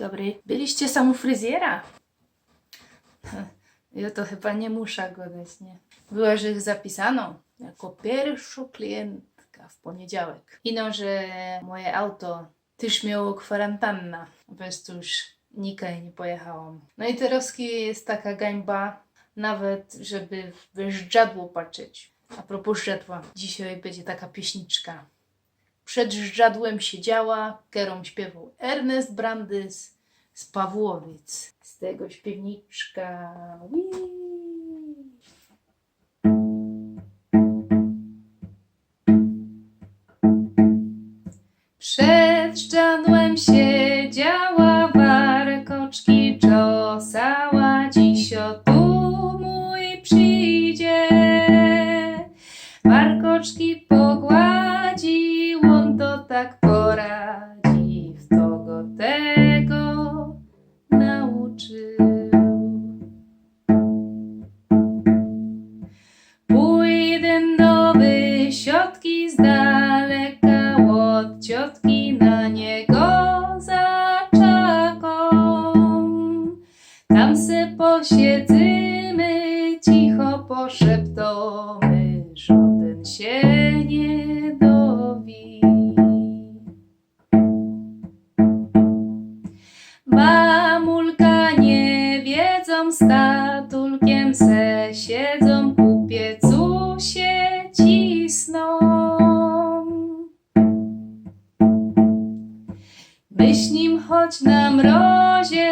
Dobry. Byliście sam u fryzjera? Ja to chyba nie muszę go dać, nie? Była, że ich zapisano jako pierwsza klientka w poniedziałek. Ino, że moje auto też miało kwarantannę, bez to już nikaj nie pojechałam. No i teraz jest taka gańba, nawet żeby w żdżadło patrzeć. A propos żdżadła, dzisiaj będzie taka pieśniczka. Przed żdżadłem siedziała, kerą śpiewał Ernest Brandys z Pawłowic. Z tego śpiewniczka. Wii. Przed żdżadłem siedziała, warkoczki czosała, dziś o tu mój przyjdzie. Warkoczki pogładził, on to tak poradzi, w to go tego nauczył. Pójdę do wysiotki z daleka od ciotki, na niego zaczaką. Tam se posiedzymy, cicho poszeptomy, żaden się nie dowi. Mamulka nie wiedzą, z tatulkiem se siedzą, ku piecu się cisną. Byś nim choć na mrozie,